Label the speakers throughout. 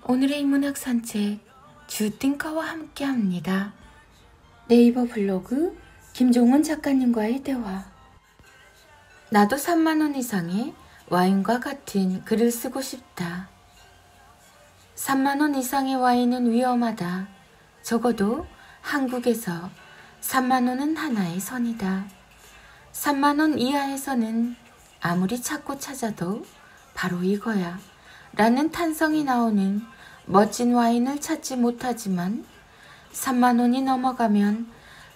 Speaker 1: 오늘의 인문학 산책 주띵커와 함께합니다. 네이버 블로그 김종원 작가님과의 대화. 나도 3만원 이상의 와인과 같은 글을 쓰고 싶다. 3만원 이상의 와인은 위험하다. 적어도 한국에서 3만원은 하나의 선이다. 3만원 이하에서는 아무리 찾고 찾아도 바로 이거야 라는 탄성이 나오는 멋진 와인을 찾지 못하지만 3만원이 넘어가면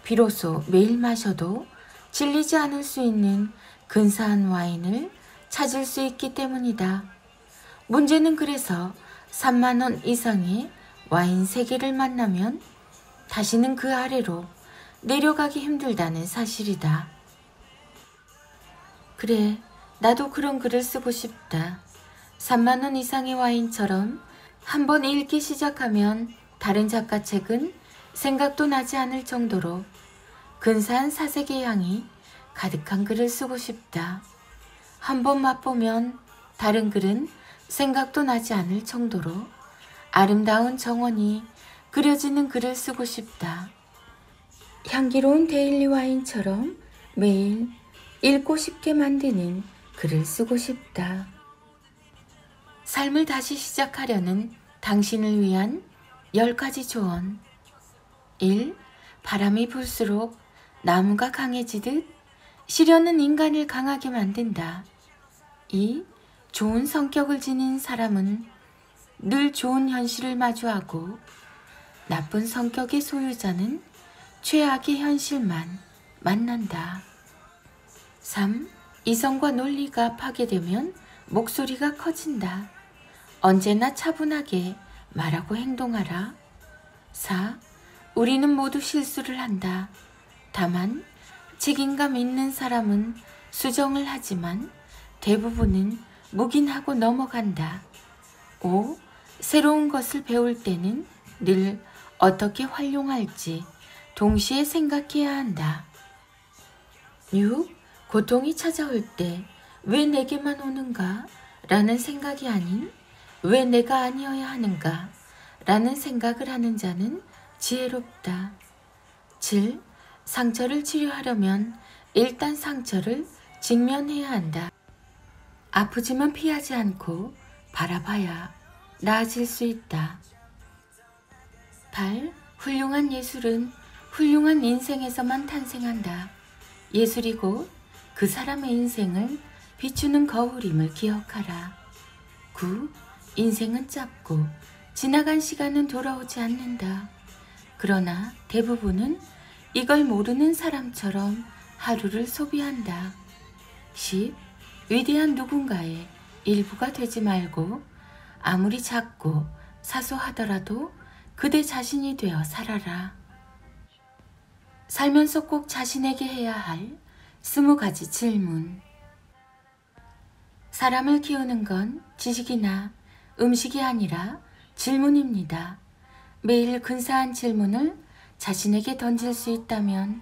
Speaker 1: 비로소 매일 마셔도 질리지 않을 수 있는 근사한 와인을 찾을 수 있기 때문이다. 문제는 그래서 3만원 이상의 와인 세계를 만나면 다시는 그 아래로 내려가기 힘들다는 사실이다. 그래, 나도 그런 글을 쓰고 싶다. 3만원 이상의 와인처럼 한번 읽기 시작하면 다른 작가 책은 생각도 나지 않을 정도로 근사한 사색의 향이 가득한 글을 쓰고 싶다. 한번 맛보면 다른 글은 생각도 나지 않을 정도로 아름다운 정원이 그려지는 글을 쓰고 싶다. 향기로운 데일리 와인처럼 매일 읽고 싶게 만드는 글을 쓰고 싶다. 삶을 다시 시작하려는 당신을 위한 10가지 조언. 1. 바람이 불수록 나무가 강해지듯 시련은 인간을 강하게 만든다. 2. 좋은 성격을 지닌 사람은 늘 좋은 현실을 마주하고 나쁜 성격의 소유자는 최악의 현실만 만난다. 3. 이성과 논리가 파괴되면 목소리가 커진다. 언제나 차분하게 말하고 행동하라. 4. 우리는 모두 실수를 한다. 다만 책임감 있는 사람은 수정을 하지만 대부분은 묵인하고 넘어간다. 5. 새로운 것을 배울 때는 늘 어떻게 활용할지 동시에 생각해야 한다. 6. 고통이 찾아올 때 왜 내게만 오는가? 라는 생각이 아닌 왜 내가 아니어야 하는가? 라는 생각을 하는 자는 지혜롭다. 7. 상처를 치료하려면 일단 상처를 직면해야 한다. 아프지만 피하지 않고 바라봐야 나아질 수 있다. 8. 훌륭한 예술은 훌륭한 인생에서만 탄생한다. 예술이 곧 그 사람의 인생을 비추는 거울임을 기억하라. 9. 인생은 짧고 지나간 시간은 돌아오지 않는다. 그러나 대부분은 이걸 모르는 사람처럼 하루를 소비한다. 10. 위대한 누군가의 일부가 되지 말고 아무리 작고 사소하더라도 그대 자신이 되어 살아라. 살면서 꼭 자신에게 해야 할 20가지 질문. 사람을 키우는 건 지식이나 음식이 아니라 질문입니다. 매일 근사한 질문을 자신에게 던질 수 있다면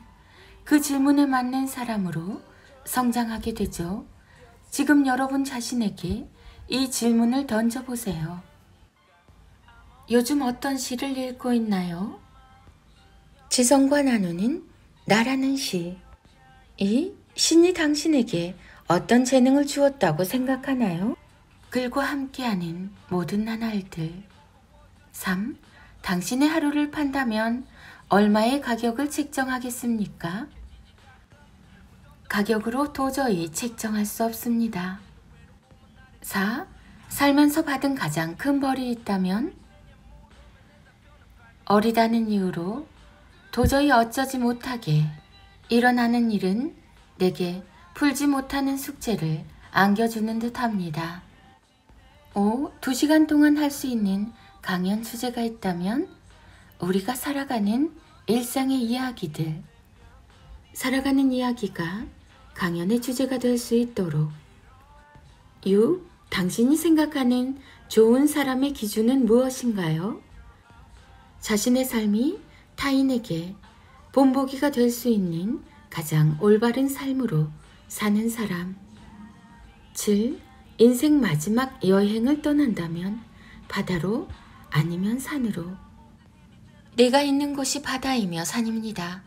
Speaker 1: 그 질문에 맞는 사람으로 성장하게 되죠. 지금 여러분 자신에게 이 질문을 던져보세요. 요즘 어떤 시를 읽고 있나요? 지성과 나누는 나라는 시. 이 신이 당신에게 어떤 재능을 주었다고 생각하나요? 글과 함께하는 모든 나날들. 3. 당신의 하루를 판다면 얼마의 가격을 책정하겠습니까? 가격으로 도저히 책정할 수 없습니다. 4. 살면서 받은 가장 큰 벌이 있다면? 어리다는 이유로 도저히 어쩌지 못하게 일어나는 일은 내게 풀지 못하는 숙제를 안겨주는 듯 합니다. 5. 2시간 동안 할 수 있는 강연 주제가 있다면 우리가 살아가는 일상의 이야기들. 살아가는 이야기가 강연의 주제가 될 수 있도록. 6. 당신이 생각하는 좋은 사람의 기준은 무엇인가요? 자신의 삶이 타인에게 본보기가 될 수 있는 가장 올바른 삶으로 사는 사람. 7. 인생 마지막 여행을 떠난다면 바다로 아니면 산으로. 내가 있는 곳이 바다이며 산입니다.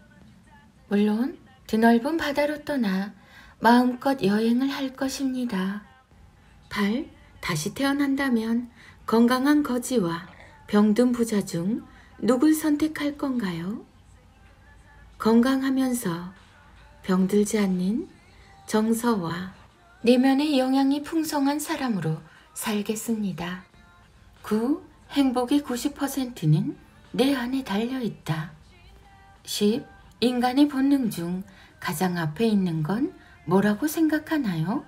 Speaker 1: 물론 드넓은 바다로 떠나 마음껏 여행을 할 것입니다. 8. 다시 태어난다면 건강한 거지와 병든 부자 중 누굴 선택할 건가요? 건강하면서 병들지 않는 정서와 내면의 영양이 풍성한 사람으로 살겠습니다. 9. 행복의 90%는 내 안에 달려있다. 10. 인간의 본능 중 가장 앞에 있는 건 뭐라고 생각하나요?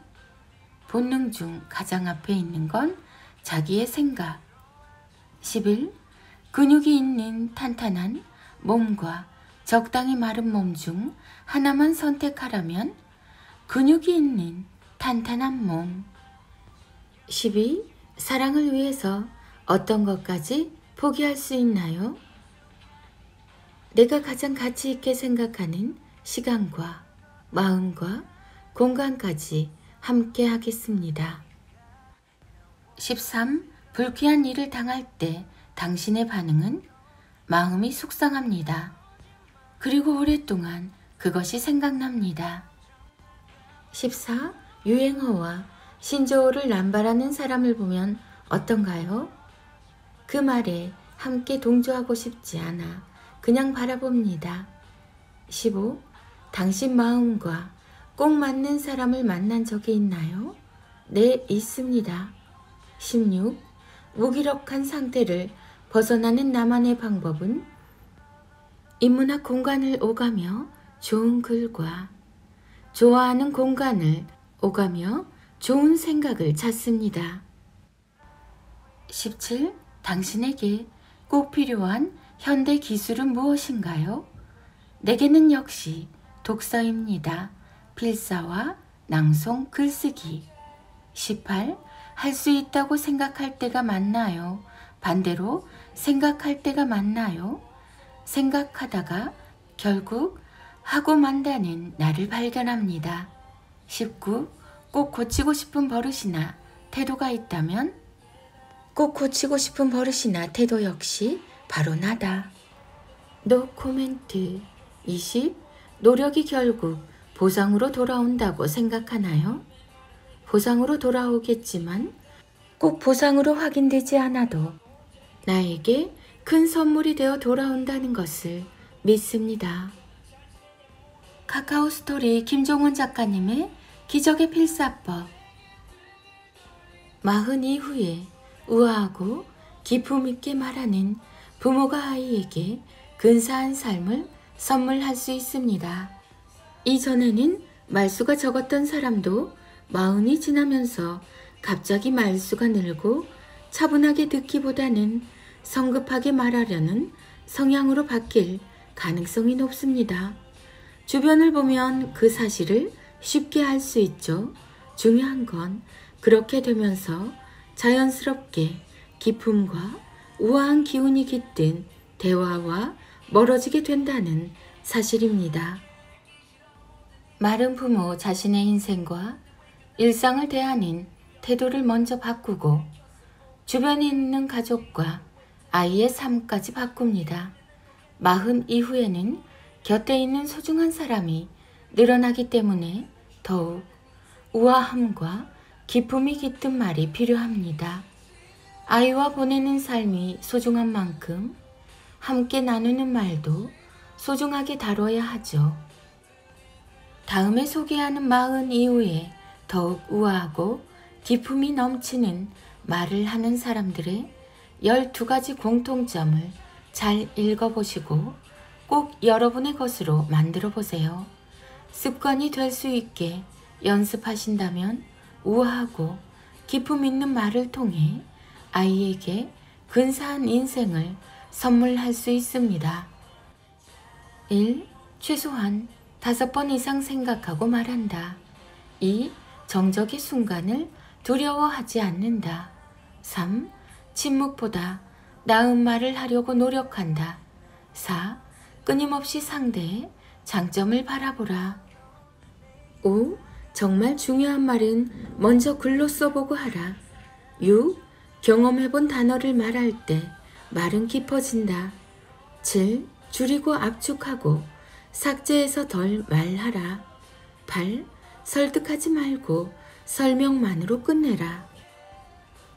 Speaker 1: 본능 중 가장 앞에 있는 건 자기의 생각. 11. 근육이 있는 탄탄한 몸과 적당히 마른 몸 중 하나만 선택하라면 근육이 있는 탄탄한 몸. 12. 사랑을 위해서 어떤 것까지 포기할 수 있나요? 내가 가장 가치 있게 생각하는 시간과 마음과 공간까지 함께 하겠습니다. 13. 불쾌한 일을 당할 때 당신의 반응은 마음이 속상합니다. 그리고 오랫동안 그것이 생각납니다. 14. 유행어와 신조어를 남발하는 사람을 보면 어떤가요? 그 말에 함께 동조하고 싶지 않아 그냥 바라봅니다. 15. 당신 마음과 꼭 맞는 사람을 만난 적이 있나요? 네, 있습니다. 16. 무기력한 상태를 벗어나는 나만의 방법은 인문학 공간을 오가며 좋은 글과 좋아하는 공간을 오가며 좋은 생각을 찾습니다. 17. 당신에게 꼭 필요한 현대 기술은 무엇인가요? 내게는 역시 독서입니다. 필사와 낭송, 글쓰기. 18. 할 수 있다고 생각할 때가 맞나요? 반대로 생각할 때가 맞나요? 생각하다가 결국 하고 만다는 나를 발견합니다. 19. 꼭 고치고 싶은 버릇이나 태도가 있다면 꼭 고치고 싶은 버릇이나 태도 역시 바로 나다. 노 코멘트. 20. 노력이 결국 보상으로 돌아온다고 생각하나요? 보상으로 돌아오겠지만 꼭 보상으로 확인되지 않아도 나에게 큰 선물이 되어 돌아온다는 것을 믿습니다. 카카오 스토리 김종원 작가님의 기적의 필사법. 40 이후에 우아하고 기품 있게 말하는 부모가 아이에게 근사한 삶을 선물할 수 있습니다. 이전에는 말수가 적었던 사람도 40이 지나면서 갑자기 말수가 늘고 차분하게 듣기보다는 성급하게 말하려는 성향으로 바뀔 가능성이 높습니다. 주변을 보면 그 사실을 쉽게 알 수 있죠. 중요한 건 그렇게 되면서 자연스럽게 기품과 우아한 기운이 깃든 대화와 멀어지게 된다는 사실입니다. 마른 부모 자신의 인생과 일상을 대하는 태도를 먼저 바꾸고 주변에 있는 가족과 아이의 삶까지 바꿉니다. 40 이후에는 곁에 있는 소중한 사람이 늘어나기 때문에 더욱 우아함과 기품이 깃든 말이 필요합니다. 아이와 보내는 삶이 소중한 만큼 함께 나누는 말도 소중하게 다뤄야 하죠. 다음에 소개하는 40 이후에 더욱 우아하고 기품이 넘치는 말을 하는 사람들의 12가지 공통점을 잘 읽어보시고 꼭 여러분의 것으로 만들어 보세요. 습관이 될 수 있게 연습하신다면 우아하고 기품 있는 말을 통해 아이에게 근사한 인생을 선물할 수 있습니다. 1. 최소한 5번 이상 생각하고 말한다. 2. 정적의 순간을 두려워하지 않는다. 3. 침묵보다 나은 말을 하려고 노력한다. 4. 끊임없이 상대의 장점을 바라보라. 5. 정말 중요한 말은 먼저 글로 써보고 하라. 6. 경험해본 단어를 말할 때 말은 깊어진다. 7. 줄이고 압축하고 삭제해서 덜 말하라. 8. 설득하지 말고 설명만으로 끝내라.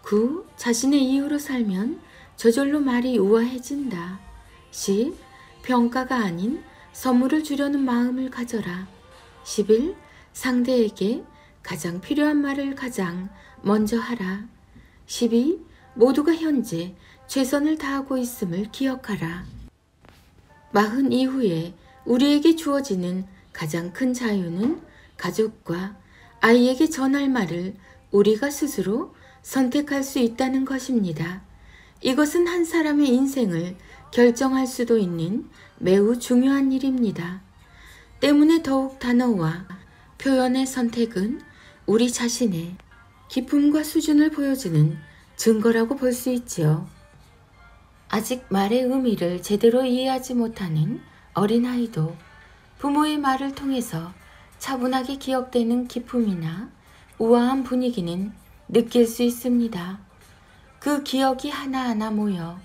Speaker 1: 9. 자신의 이유로 살면 저절로 말이 우아해진다. 10. 평가가 아닌 선물을 주려는 마음을 가져라. 11. 상대에게 가장 필요한 말을 가장 먼저 하라. 12. 모두가 현재 최선을 다하고 있음을 기억하라. 40 이후에 우리에게 주어지는 가장 큰 자유는 가족과 아이에게 전할 말을 우리가 스스로 선택할 수 있다는 것입니다. 이것은 한 사람의 인생을 결정할 수도 있는 매우 중요한 일입니다. 때문에 더욱 단어와 표현의 선택은 우리 자신의 기품과 수준을 보여주는 증거라고 볼 수 있지요. 아직 말의 의미를 제대로 이해하지 못하는 어린아이도 부모의 말을 통해서 차분하게 기억되는 기품이나 우아한 분위기는 느낄 수 있습니다. 그 기억이 하나하나 모여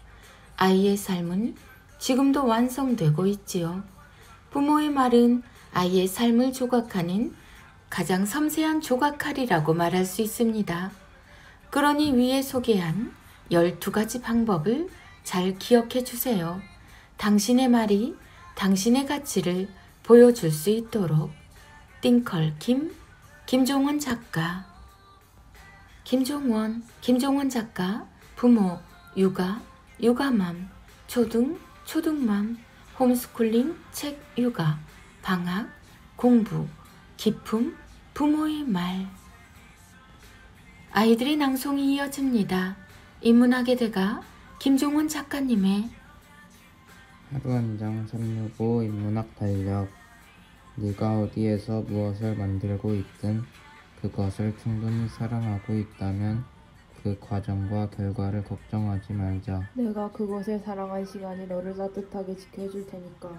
Speaker 1: 아이의 삶은 지금도 완성되고 있지요. 부모의 말은 아이의 삶을 조각하는 가장 섬세한 조각칼이라고 말할 수 있습니다. 그러니 위에 소개한 12가지 방법을 잘 기억해 주세요. 당신의 말이 당신의 가치를 보여줄 수 있도록. 띵컬 김종원 작가. 김종원 작가, 부모, 육아, 육아맘, 초등맘, 홈스쿨링, 책, 육아, 방학, 공부, 기품, 부모의 말. 아이들의 낭송이 이어집니다. 인문학의 대가 김종원 작가님의
Speaker 2: 하루 한 장 365 인문학 달력. 네가 어디에서 무엇을 만들고 있든 그것을 충분히 사랑하고 있다면 그 과정과 결과를 걱정하지 말자.
Speaker 3: 내가 그것을 사랑할 시간이 너를 따뜻하게 지켜줄 테니까.